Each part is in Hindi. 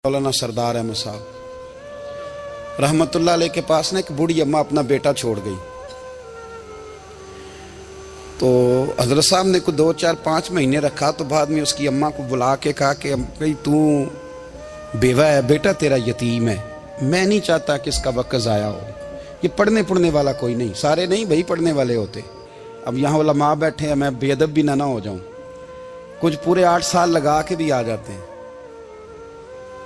मौलाना सरदार अहमद साहब रहमतुल्लाह अलैह के पास ना एक बूढ़ी अम्मा अपना बेटा छोड़ गई। तो हजरत साहब ने कुछ 2, 4, 5 महीने रखा। तो बाद में उसकी अम्मा को बुला के कहा कि भाई तू बेवा है, बेटा तेरा यतीम है, मैं नहीं चाहता कि इसका वक्त ज़ाया हो। ये पढ़ने वाला कोई नहीं, सारे नहीं भाई पढ़ने वाले होते। अब यहाँ उलमा बैठे हैं, मैं बेअदब भी ना हो जाऊँ। कुछ पूरे 8 साल लगा के भी आ जाते हैं,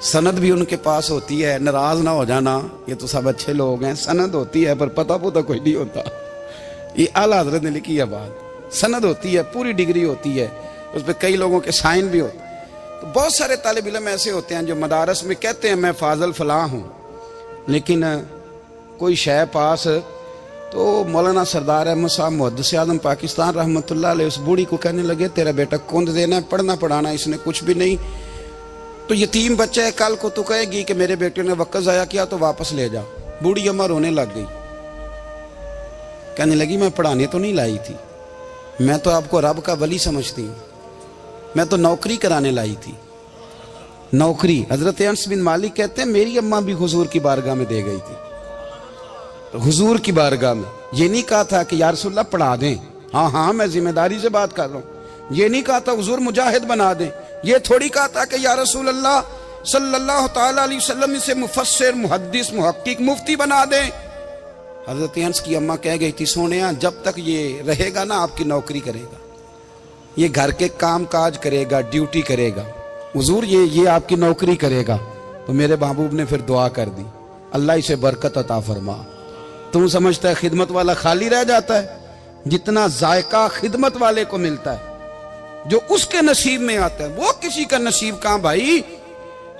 सनद भी उनके पास होती है। नाराज ना हो जाना, ये तो सब अच्छे लोग हैं। सनद होती है पर पता पुता कोई नहीं होता। ये आला हजरत ने लिखी है बात। सनद होती है, पूरी डिग्री होती है, उस पर कई लोगों के साइन भी होते हैं। तो बहुत सारे तालिब इल्म ऐसे होते हैं जो मदारस में कहते हैं मैं फाजल फलां हूँ, लेकिन कोई शय पास। तो मौलाना सरदार अहमद साहब मुहद्दिस आज़म पाकिस्तान रहमतुल्लाह अलैह उस बूढ़ी को कहने लगे तेरा बेटा कुंद देना है, पढ़ना पढ़ाना इसने कुछ भी नहीं, तो यतीम बच्चा है, कल को तो कहेगी कि मेरे बेटे ने वक्त ज़ाया किया तो वापस ले जा। बूढ़ी अम्मा रोने लग गई, कहने लगी मैं पढ़ाने तो नहीं लाई थी, मैं तो आपको रब का वली समझती हूँ, मैं तो नौकरी कराने लाई थी। नौकरी हजरत अनस बिन मालिक कहते हैं मेरी अम्मा भी हुजूर की बारगाह में दे गई थी। हुजूर की बारगाह में ये नहीं कहा था कि या रसूलल्लाह पढ़ा दें, हाँ हाँ मैं जिम्मेदारी से बात कर रहा हूँ। ये नहीं कहा था हुजूर मुजाहिद बना दें, ये थोड़ी कहा था कि या रसूल अल्लाह सल्लल्लाहु ताला अलैहि वसल्लम से मुफस्सिर मुहद्दिस मुहक्किक मुफ्ती बना दें। हजरत अनस की अम्मा कह गई थी सोनिया जब तक ये रहेगा ना आपकी नौकरी करेगा, ये घर के काम काज करेगा, ड्यूटी करेगा, हुजूर ये आपकी नौकरी करेगा। तो मेरे महबूब ने फिर दुआ कर दी, अल्लाह इसे बरकत अता फरमा। तुम समझता है खिदमत वाला खाली रह जाता है? जितना जायका खिदमत वाले को मिलता है, जो उसके नसीब में आता है, वो किसी का नसीब कहां भाई।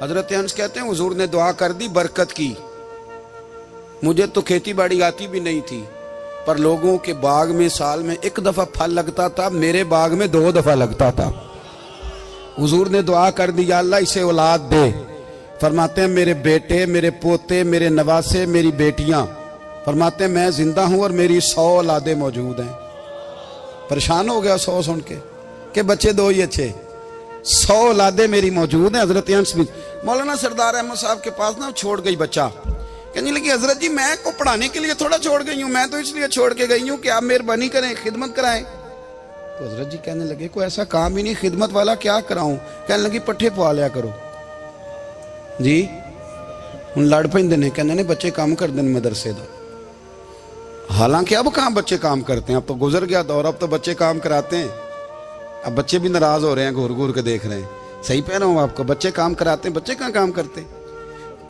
हजरत अनस कहते हैं हुजूर ने दुआ कर दी, बरकत की। मुझे तो खेती बाड़ी आती भी नहीं थी, पर लोगों के बाग में साल में 1 दफा फल लगता था, मेरे बाग में 2 दफा लगता था। हुजूर ने दुआ कर दी अल्लाह इसे औलाद दे। फरमाते हैं मेरे बेटे, मेरे पोते, मेरे नवासे, मेरी बेटियां, फरमाते हैं मैं जिंदा हूं और मेरी 100 औलादे मौजूद हैं। परेशान हो गया 100 सुन के बच्चे 2 ही अच्छे, 100 औलादे मेरी मौजूद हैं। हजरत अनस बिन मौलाना सरदार अहमद साहब के पास ना छोड़ गई बच्चा, कहने लगी हजरत जी मैं को पढ़ाने के लिए थोड़ा छोड़ गई हूँ, मैं तो इसलिए छोड़ के गई हूँ कि आप मेहरबानी करें, खिदमत कराएं। तो हजरत जी कहने लगे कोई ऐसा काम ही नहीं, खिदमत वाला क्या कराऊं। कहने लगी पट्ठे पवा लिया करो जी। हूँ लड़ पेंदे ने, कहने ने बच्चे काम कर दें मदरसे का। हालांकि अब कहाँ बच्चे काम करते हैं, अब तो गुजर गया दौर, अब तो बच्चे काम कराते हैं। अब बच्चे भी नाराज हो रहे हैं, घूर घूर के देख रहे हैं। सही कह रहा हूँ आपको, बच्चे काम कराते हैं, बच्चे कहाँ काम करते।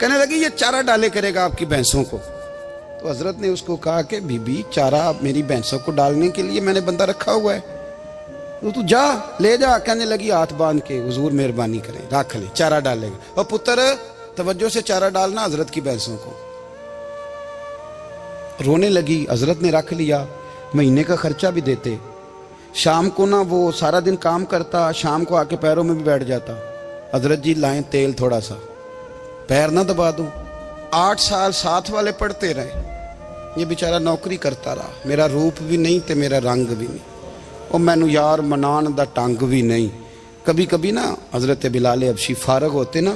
कहने लगी ये चारा डाले करेगा आपकी भैंसों को। तो हजरत ने उसको कहा कि बीबी चारा मेरी भैंसों को डालने के लिए मैंने बंदा रखा हुआ है, तो तू जा ले जा। कहने लगी हाथ बांध के हुजूर मेहरबानी करें रख ले, चारा डालेगा। और पुत्र तवज्जो से चारा डालना हजरत की भैंसों को। रोने लगी, हजरत ने रख लिया, महीने का खर्चा भी देते। शाम को ना वो सारा दिन काम करता, शाम को आके पैरों में भी बैठ जाता, हजरत जी लाएं तेल थोड़ा सा, पैर ना दबा दूं। 8 साल साथ वाले पढ़ते रहे, ये बेचारा नौकरी करता रहा। मेरा रूप भी नहीं ते मेरा रंग भी नहीं, और मैनू यार मनान दा टंग भी नहीं। कभी कभी ना हजरत बिलाल हबशी फारग होते ना,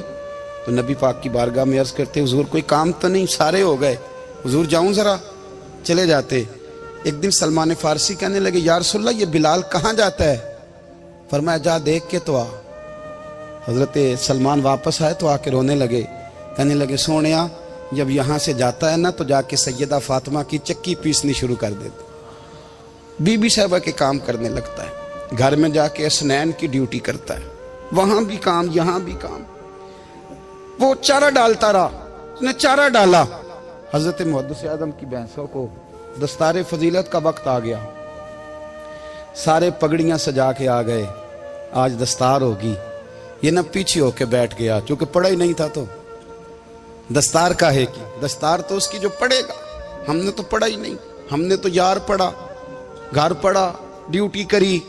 तो नबी पाक की बारगाह में अर्ज करते हुजूर कोई काम तो नहीं, सारे हो गए, हुजूर जाऊं जरा, चले जाते। एक दिन सलमान फारसी कहने लगे या रसूलल्लाह ये बिलाल कहाँ जाता है। फरमाया जा देख के तो आ। हजरत सलमान वापस आए तो आके रोने लगे, कहने लगे सोनिया जब यहाँ से जाता है ना तो जाके सैयदा फातिमा की चक्की पीसनी शुरू कर देते, बीबी साहबा के काम करने लगता है, घर में जाके असनैन की ड्यूटी करता है, वहां भी काम यहाँ भी काम। वो चारा डालता रहा, उसने चारा डाला। हजरत मुहद्दिस आज़म की भैंसों को दस्तारे फजीलत का वक्त आ गया, सारे पगड़ियां सजा के आ गए, आज दस्तार होगी। ये ना पीछे होके बैठ गया, चूंकि पढ़ा ही नहीं था तो दस्तार का है कि दस्तार तो उसकी जो पढ़ेगा, हमने तो पढ़ा ही नहीं, हमने तो यार पढ़ा, घर पढ़ा, ड्यूटी करी।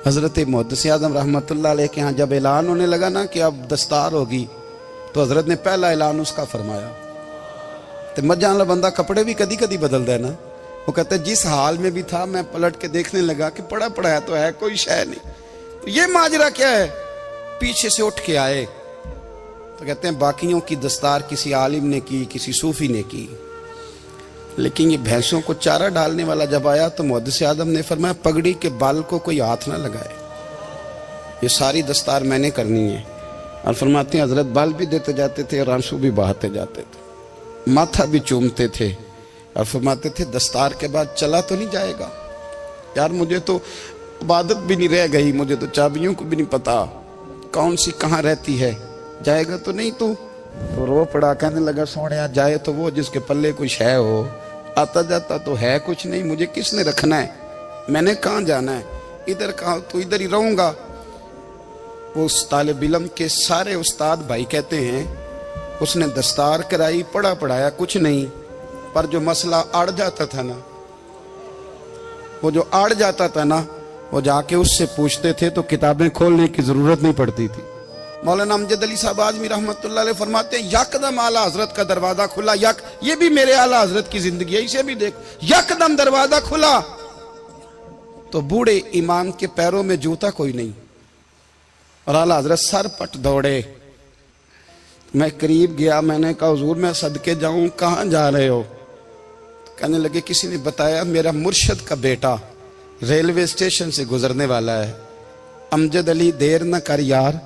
हजरत मुहद्दिस आज़म रहमतुल्लाह अलैह के यहाँ जब ऐलान होने लगा ना कि अब दस्तार होगी, तो हजरत ने पहला ऐलान उसका फरमाया। तो मजा वाला बंदा कपड़े भी कदी कदी बदलता है ना, वो कहते जिस हाल में भी था मैं पलट के देखने लगा कि पढ़ा पढ़ाया तो है, कोई शय नहीं। तो ये माजरा क्या है, पीछे से उठ के आए तो कहते हैं बाकियों की दस्तार किसी आलिम ने की, किसी सूफी ने की, लेकिन ये भैंसों को चारा डालने वाला जब आया तो मुहद्दिस आदम ने फरमाया पगड़ी के बाल को कोई हाथ ना लगाए, ये सारी दस्तार मैंने करनी है। और फरमाते हैं हजरत बाल भी देते जाते थे और आंसू भी बहाते जाते थे, माथा भी चूमते थे और फरमाते थे दस्तार के बाद चला तो नहीं जाएगा यार, मुझे तो इबादत भी नहीं रह गई, मुझे तो चाबियों को भी नहीं पता कौन सी कहाँ रहती है, जाएगा तो नहीं तू? तो रो पड़ा, कहने लगा सोनिया जाए तो वो जिसके पल्ले कुछ है हो, आता जाता तो है कुछ नहीं, मुझे किसने रखना है, मैंने कहाँ जाना है, इधर कहाँ, तो इधर ही रहूंगा। वो उस तालिब इल्म के सारे उस्ताद भाई कहते हैं उसने दस्तार कराई, पढ़ा पढ़ाया कुछ नहीं, पर जो मसला अड़ जाता था ना, वो जो अड़ जाता था ना, वो जाके उससे पूछते थे तो किताबें खोलने की जरूरत नहीं पड़ती थी। मौलाना अमजद अली साहब आजमी रहमतुल्लाह अलैह फरमाते हैं यकदम आला हजरत का दरवाजा खुला, ये भी मेरे आला हजरत की जिंदगी है, इसे भी देख, यकदम दरवाजा खुला तो बूढ़े इमाम के पैरों में जूता कोई नहीं और आला हजरत सर पट दौड़े। मैं करीब गया, मैंने कहा हुजूर मैं सदके जाऊं, कहां जा रहे हो? कहने लगे किसी ने बताया मेरा मुर्शद का बेटा रेलवे स्टेशन से गुजरने वाला है, अमजद अली देर न कर यार,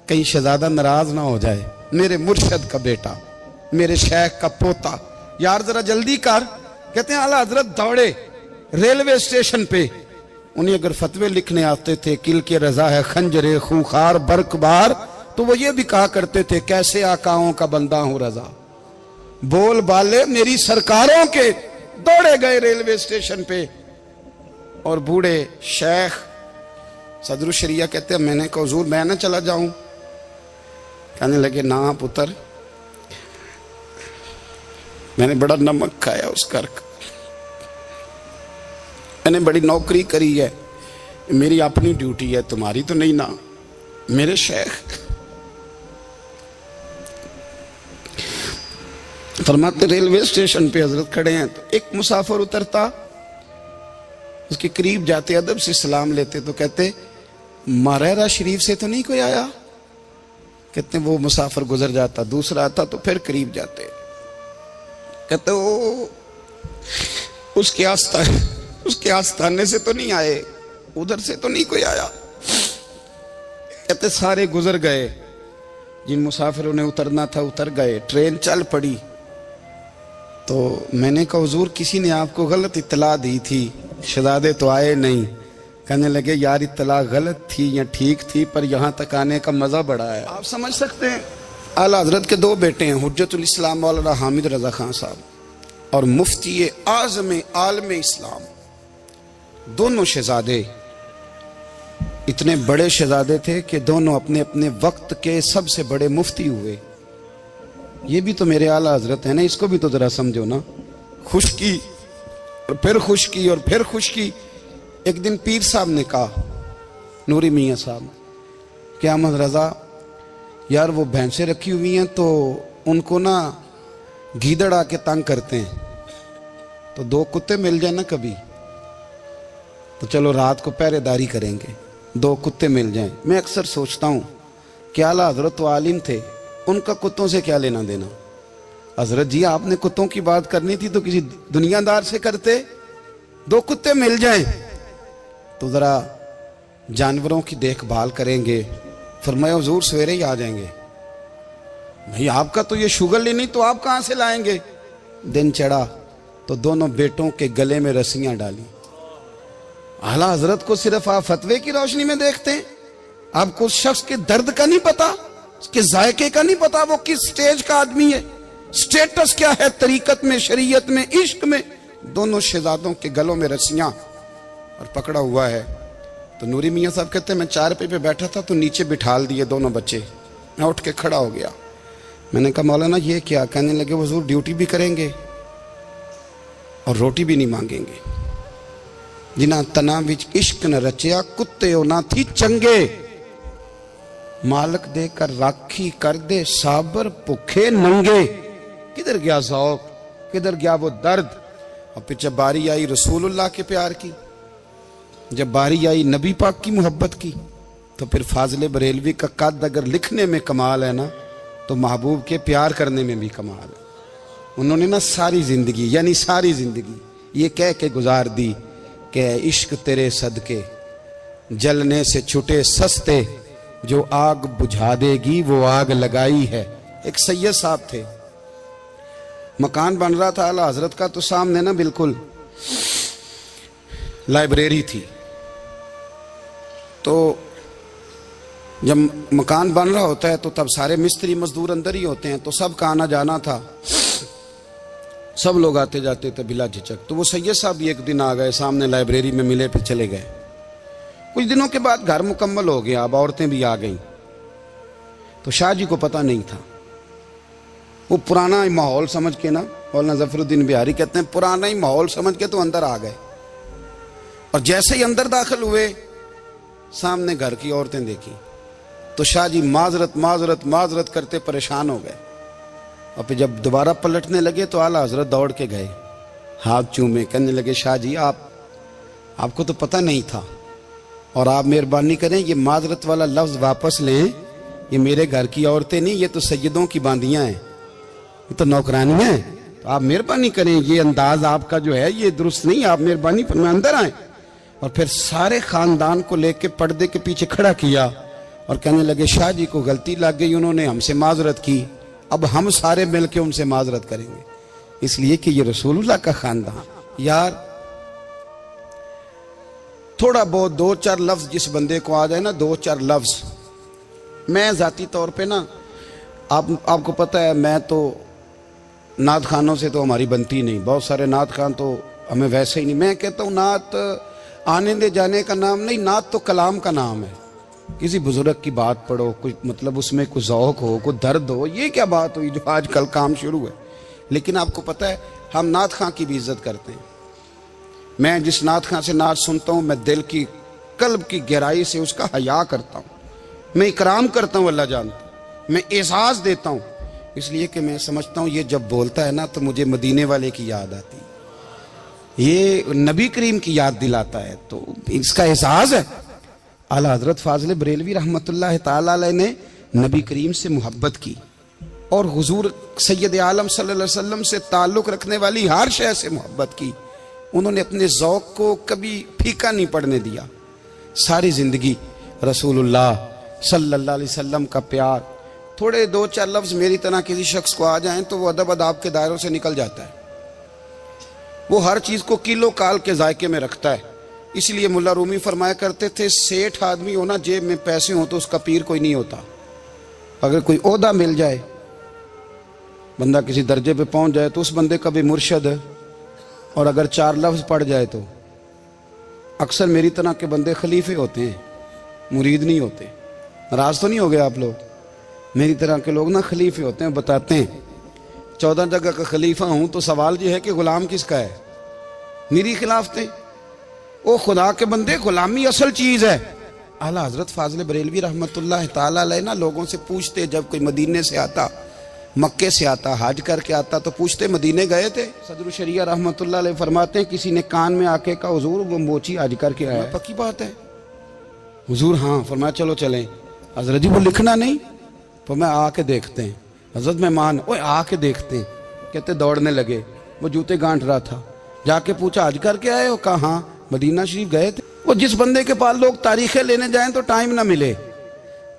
कहीं शहजादा नाराज ना हो जाए, मेरे मुर्शद का बेटा, मेरे शेख का पोता, यार जरा जल्दी कर। कहते हैं आला हजरत दौड़े रेलवे स्टेशन पे, उन्हें अगर फतवे लिखने आते थे किल के रजा है खंजरे खूंखार बरकबार, तो वो ये भी कहा करते थे कैसे आकाओं का बंदा हूं रजा, बोल बाले मेरी सरकारों के। दौड़े गए रेलवे स्टेशन पे और बूढ़े शेख सदरुल शरिया कहते हैं मैंने कहा हुजूर मैं ना चला जाऊं? कहने लगे ना पुत्र, मैंने बड़ा नमक खाया उस घर का, मैंने बड़ी नौकरी करी है, मेरी अपनी ड्यूटी है, तुम्हारी तो नहीं ना। मेरे शेख फरमाते रेलवे स्टेशन पे हजरत खड़े हैं तो एक मुसाफिर उतरता, उसके करीब जाते अदब से सलाम लेते तो कहते मारेरा शरीफ से तो नहीं कोई आया? कहते वो मुसाफिर गुजर जाता, दूसरा आता तो फिर करीब जाते, कहते वो उसके आस्थाने से तो नहीं आए, उधर से तो नहीं कोई आया। कहते सारे गुजर गए, जिन मुसाफिरों ने उतरना था उतर गए, ट्रेन चल पड़ी। तो मैंने कहा हुजूर किसी ने आपको गलत इत्तला दी थी, शहजादे तो आए नहीं। कहने लगे यार इत्तला गलत थी या ठीक थी, पर यहाँ तक आने का मजा बड़ा है। आप समझ सकते हैं आला हजरत के दो बेटे हैं, हुज्जतुल इस्लाम मौलाना हामिद रजा खान साहब और मुफ्ती आज़म आलम इस्लाम, दोनों शहजादे इतने बड़े शहजादे थे कि दोनों अपने अपने वक्त के सबसे बड़े मुफ्ती हुए। ये भी तो मेरे आला हजरत है ना, इसको भी तो जरा समझो ना। खुशकी और फिर खुशकी और फिर खुशकी। एक दिन पीर साहब ने कहा, नूरी मियाँ साहब, क्या अहमद रजा यार वो भैंसें रखी हुई हैं तो उनको ना गीदड़ आके तंग करते हैं, तो दो कुत्ते मिल जाए ना कभी, तो चलो रात को पहरेदारी करेंगे, दो कुत्ते मिल जाएं। मैं अक्सर सोचता हूँ कि आला हजरत तो आलिम थे, उनका कुत्तों से क्या लेना देना। हजरत जी आपने कुत्तों की बात करनी थी तो किसी दुनियादार से करते, दो कुत्ते मिल जाएं तो जरा जानवरों की देखभाल करेंगे। फरमाया हुजूर सवेरे ही आ जाएंगे। भाई आपका तो ये शुगर ही नहीं, तो आप कहां से लाएंगे? दिन चढ़ा तो दोनों बेटों के गले में रस्सियां डाली। आला हजरत को सिर्फ आप फतवे की रोशनी में देखते हैं, आपको उस शख्स के दर्द का नहीं पता, उसके जायके का नहीं पता, वो किस स्टेज का आदमी है, स्टेटस क्या है तरीकत में, शरीयत में, इश्क में। दोनों शहजादों के गलों में रस्सियां और पकड़ा हुआ है। तो नूरी मियाँ साहब कहते हैं मैं चारपाई पे बैठा था तो नीचे बिठाल दिए दोनों बच्चे, मैं उठ के खड़ा हो गया। मैंने कहा मौलाना ये क्या? कहने लगे हुजूर ड्यूटी भी करेंगे और रोटी भी नहीं मांगेंगे। जिन्हां तना विच इश्क न रचिया कुत्ते ना थी चंगे, मालक देकर राखी कर दे साबर भुखे नंगे। किधर गया ज़ौक़, किधर गया वो दर्द? और फिर जब बारी आई रसूलुल्लाह के प्यार की, जब बारी आई नबी पाक की मोहब्बत की, तो फिर फाजिल बरेलवी का कद अगर लिखने में कमाल है ना, तो महबूब के प्यार करने में भी कमाल है। उन्होंने ना सारी जिंदगी, यानी सारी जिंदगी ये कह के गुजार दी कि इश्क तेरे सदके जलने से छुटे सस्ते, जो आग बुझा देगी वो आग लगाई है। एक सैयद साहब थे, मकान बन रहा था आला हजरत का, तो सामने ना बिल्कुल लाइब्रेरी थी। तो जब मकान बन रहा होता है तो तब सारे मिस्त्री मजदूर अंदर ही होते हैं, तो सबका आना जाना था, सब लोग आते जाते थे बिला झिझक। तो वो सैयद साहब भी एक दिन आ गए, सामने लाइब्रेरी में मिले, फिर चले गए। कुछ दिनों के बाद घर मुकम्मल हो गया, अब औरतें भी आ गईं। तो शाह जी को पता नहीं था, वो पुराना ही माहौल समझ के ना, मौलाना जफरुद्दीन बिहारी कहते हैं पुराना ही माहौल समझ के तो अंदर आ गए। और जैसे ही अंदर दाखिल हुए सामने घर की औरतें देखी तो शाह जी माजरत माजरत माजरत करते परेशान हो गए। और फिर जब दोबारा पलटने लगे तो आला हजरत दौड़ के गए, हाथ चूमे, कहने लगे शाह जी आपको तो पता नहीं था, और आप मेहरबानी करें ये माजरत वाला लफ्ज वापस लें। ये मेरे घर की औरतें नहीं, ये तो सैयदों की बांदियां हैं, ये तो नौकरानियां हैं। तो आप मेहरबानी करें, ये अंदाज आपका जो है ये दुरुस्त नहीं, आप मेहरबानी फरमाएं अंदर आए। और फिर सारे खानदान को लेके पर्दे के पीछे खड़ा किया और कहने लगे शाह जी को गलती लग गई, उन्होंने हमसे माजरत की, अब हम सारे मिलके उनसे माजरत करेंगे, इसलिए कि ये रसूलुल्लाह का खानदान। यार थोड़ा बहुत दो चार लफ्ज जिस बंदे को आ जाए ना, दो चार लफ्ज, मैं जाती तौर पे ना आपको पता है, मैं तो नात खानों से तो हमारी बनती नहीं, बहुत सारे नात खान तो हमें वैसे ही नहीं। मैं कहता हूँ नात आने दे जाने का नाम नहीं, नात तो कलाम का नाम है। किसी बुजुर्ग की बात पढ़ो, कुछ मतलब उसमें कुछ ज़ौक़ हो, कुछ दर्द हो, ये क्या बात हुई जो आजकल काम शुरू है। लेकिन आपको पता है हम नात खां की भी इज्जत करते हैं। मैं जिस नात खां से नात सुनता हूँ, मैं दिल की कल्ब की गहराई से उसका हया करता हूँ, मैं इकराम करता हूँ, अल्लाह जानता, मैं एहसास देता हूँ, इसलिए कि मैं समझता हूँ ये जब बोलता है ना तो मुझे मदीने वाले की याद आती है, ये नबी करीम की याद दिलाता है, तो इसका एहसास है। आला हजरत फाजिल बरेलवी रहमतुल्लाह ताला अलैह ने नबी करीम से मोहब्बत की और हुजूर सैयद आलम सल्लल्लाहु अलैहि वसल्लम से ताल्लुक़ रखने वाली हर शय से मोहब्बत की। उन्होंने अपने ज़ौक़ को कभी फीका नहीं पड़ने दिया। सारी ज़िंदगी रसूलुल्लाह सल्लल्लाहु अलैहि वसल्लम का प्यार। थोड़े दो चार लफ्ज़ मेरी तरह किसी शख्स को आ जाएं तो वो अदब अदाब के दायरों से निकल जाता है। वो हर चीज़ को किलो काल के जायके में रखता है। इसलिए मुल्ला रूमी फरमाया करते थे, सेठ आदमी हो ना, जेब में पैसे हो तो उसका पीर कोई नहीं होता। अगर कोई ओहदा मिल जाए, बंदा किसी दर्जे पे पहुंच जाए तो उस बंदे का भी मुर्शद है, और अगर चार लफ्ज़ पढ़ जाए तो अक्सर मेरी तरह के बंदे खलीफे होते हैं, मुरीद नहीं होते। नाराज तो नहीं हो गए आप लोग? मेरी तरह के लोग ना खलीफे होते हैं, बताते हैं 14 जगह का खलीफा हूं तो सवाल ये है कि गुलाम किसका है? मेरी खिलाफतें। ओ खुदा के बंदे, गुलामी असल चीज है। आला हजरत फाजिल बरेलवी रहमतुल्लाह ताला अलैह ना लोगों से पूछते, जब कोई मदीने से आता, मक्के से आता, हज करके आता तो पूछते मदीने गए थे? सदरुल शरिया रहमतुल्लाह अलैह फरमाते हैं, किसी ने कान में आके कहा हुजूर वो मोची हज करके आया। पक्की बात है हुजूर? हाँ। फरमाया चलो चलें। हजरत जी वो लिखना नहीं, तो मैं आके देखते हैं। हजरत मेहमान, ओए आके देखते हैं। कहते दौड़ने लगे, वो जूते गांठ रहा था। जाके पूछा हज करके आए हो? कहा हाँ, मदीना शरीफ गए थे। वो जिस बंदे के पास लोग तारीखें लेने जाएं तो टाइम ना मिले,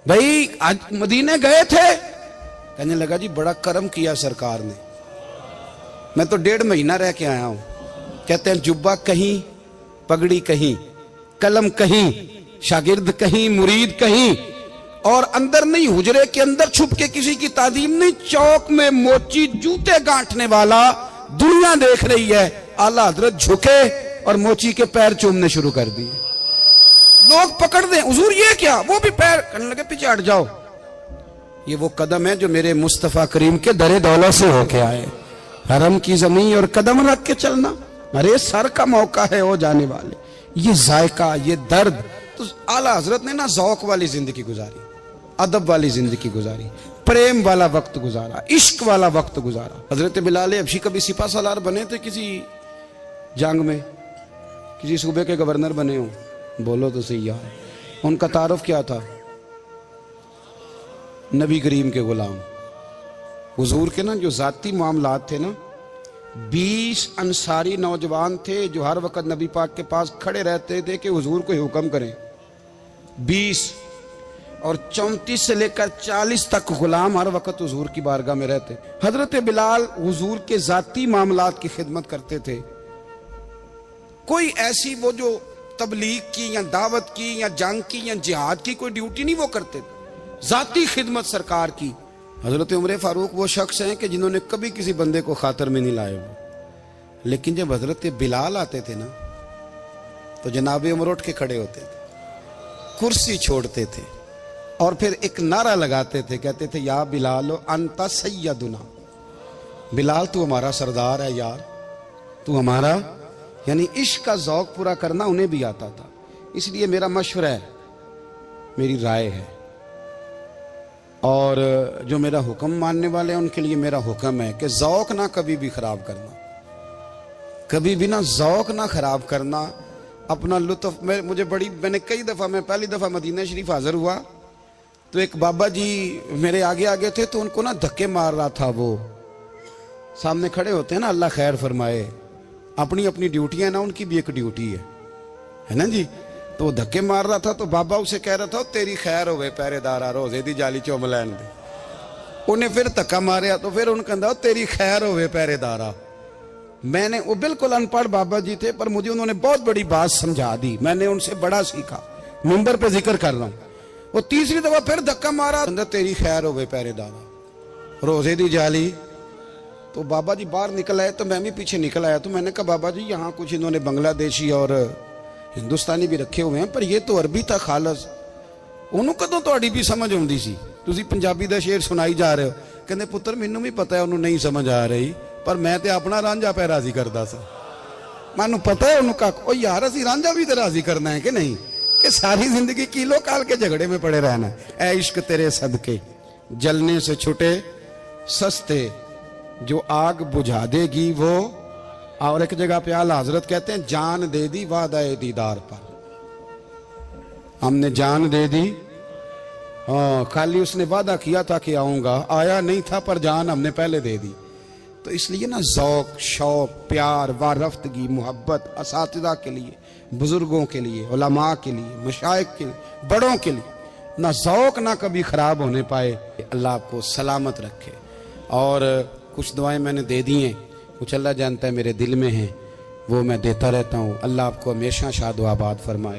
भाई आज मदीने गए थे? कहने लगा जी बड़ा करम किया सरकार ने, मैं तो 1.5 महीना रह के आया हूं। कहते हैं जुब्बा कहीं, पगड़ी कहीं, कलम कहीं, शागिर्द कहीं, मुरीद कहीं, और अंदर नहीं, हुजरे के अंदर छुप के किसी की तादीम नहीं, चौक में मोची जूते गांठने वाला दुनिया देख रही है। आला हजरत झुके और मोची के पैर चूमने शुरू कर दिए। लोग पकड़ दें, हुजूर ये क्या? वो भी पैर करने लगे, पीछे हट जाओ। ये वो कदम है जो मेरे मुस्तफा करीम के दरे दौलत से होके आए। हरम की जमीन और कदम रख के चलना, अरे सर का मौका है वो जाने वाले। ये जायका, ये दर्द, तो आला हजरत ने ना ज़ौक़ वाली जिंदगी गुजारी, अदब वाली जिंदगी गुजारी, प्रेम वाला वक्त गुजारा, इश्क वाला वक्त गुजारा। हजरत बिलाल हबशी कभी सिपा सालार बने थे किसी जंग में, किसी सूबे के गवर्नर बने हो? बोलो तो सही यार। उनका तारुफ क्या था? नबी करीम के गुलाम। हुजूर के ना जो ज़ाती मामलात थे ना, 20 अंसारी नौजवान थे जो हर वक्त नबी पाक के पास खड़े रहते थे कि हुजूर को हुक्म करें। 20 और 34 से लेकर 40 तक गुलाम हर वक्त हुजूर की बारगाह में रहते। हजरत बिलाल हुजूर के ज़ाती मामलात की खिदमत करते थे। कोई ऐसी वो जो तबलीग की या दावत की या जंग की या जिहाद की कोई ड्यूटी नहीं वो करते थे, ज़ाती खिदमत सरकार की। हजरत उमर फारूक वो शख्स हैं कि जिन्होंने कभी किसी बंदे को खातर में नहीं लाए वो, लेकिन जब हजरत बिलाल आते थे ना तो जनाब उमर उठ के खड़े होते थे, कुर्सी छोड़ते थे और फिर एक नारा लगाते थे, कहते थे या बिलाल अंता सैयदुना, बिलाल तू हमारा सरदार है यार, तू हमारा। यानी इश्क का ज़ौक पूरा करना उन्हें भी आता था। इसलिए मेरा मशवरा है, मेरी राय है, और जो मेरा हुक्म मानने वाले हैं उनके लिए मेरा हुक्म है कि ज़ौक ना कभी भी ख़राब करना, कभी भी ना ज़ौक ना ख़राब करना, अपना लुत्फ़। मैंने कई दफ़ा, मैं पहली दफ़ा मदीना शरीफ हाज़िर हुआ तो एक बाबा जी मेरे आगे आगे थे, तो उनको ना धक्के मार रहा था। वो सामने खड़े होते हैं ना, अल्लाह खैर फरमाए, अपनी अपनी ड्यूटियाँ ना, उनकी भी एक ड्यूटी है ना जी। तो वो धक्के मार रहा था तो बाबा उसे कह रहा था तेरी खैर होवे पहरेदारा, रोजे दी जाली चुम लैन दे। उन्हें फिर धक्का मारिया तो फिर उन्हें कहता तेरी खैर होवे पहरेदारा। मैंने, वो बिल्कुल अनपढ़ बाबा जी थे पर मुझे उन्होंने बहुत बड़ी बात समझा दी, मैंने उनसे बड़ा सीखा, मिंबर पे जिक्र कर रहा हूँ। वो तीसरी दफा फिर धक्का मारा, तेरी खैर होवे पहरेदारा, रोजे दी जाली। तो बाबा जी बाहर निकल आए तो मैं भी पीछे निकल आया। तो मैंने कहा बाबा जी यहाँ कुछ इन्होंने बांग्लादेशी और हिंदुस्तानी भी रखे हुए हैं, पर ये तो अरबी था खालस। ਉਹਨੂੰ ਕਦੋਂ ਤੁਹਾਡੀ भी समझ ਆਉਂਦੀ ਸੀ? ਤੁਸੀਂ ਪੰਜਾਬੀ ਦਾ ਸ਼ੇਰ ਸੁਣਾਈ ਜਾ ਰਹੇ ਹੋ। ਕਹਿੰਦੇ ਪੁੱਤਰ ਮੈਨੂੰ ਵੀ ਪਤਾ ਹੈ ਉਹਨੂੰ ਨਹੀਂ ਸਮਝ ਆ ਰਹੀ, ਪਰ ਮੈਂ ਤੇ ਆਪਣਾ ਰਾਂਝਾ ਪੈ ਰਾਜ਼ੀ ਕਰਦਾ ਸਾਂ। ਮੈਨੂੰ ਪਤਾ ਹੈ ਉਹਨੂੰ ਕਾ ਉਹ ਯਾਰ ਅਸੀਂ ਰਾਂਝਾ ਵੀ ਤੇ ਰਾਜ਼ੀ करना है कि नहीं, कि सारी जिंदगी कीलो काल के झगड़े में पड़े रहना है। ऐ इश्क तेरे सदके जलने से छुटे सस्ते, जो आग बुझा देगी वो। और एक जगह पे आला हजरत कहते हैं जान दे दी वादा दीदार पर, हमने जान दे दी। हाँ, खाली उसने वादा किया था कि आऊंगा, आया नहीं था, पर जान हमने पहले दे दी। तो इसलिए ना ज़ौक, शौक, प्यार, वारफ्तगी, मोहब्बत असातिज़ा के लिए, बुजुर्गों के लिए, उलमा के लिए, मशाइख के लिए, बड़ों के लिए, ना ज़ौक ना कभी ख़राब होने पाए। अल्लाह आपको सलामत रखे। और कुछ दुआएं मैंने दे दी हैं, कुछ अल्लाह जानता है मेरे दिल में हैं, वो मैं देता रहता हूँ। अल्लाह आपको हमेशा शाद व आबाद फरमाए।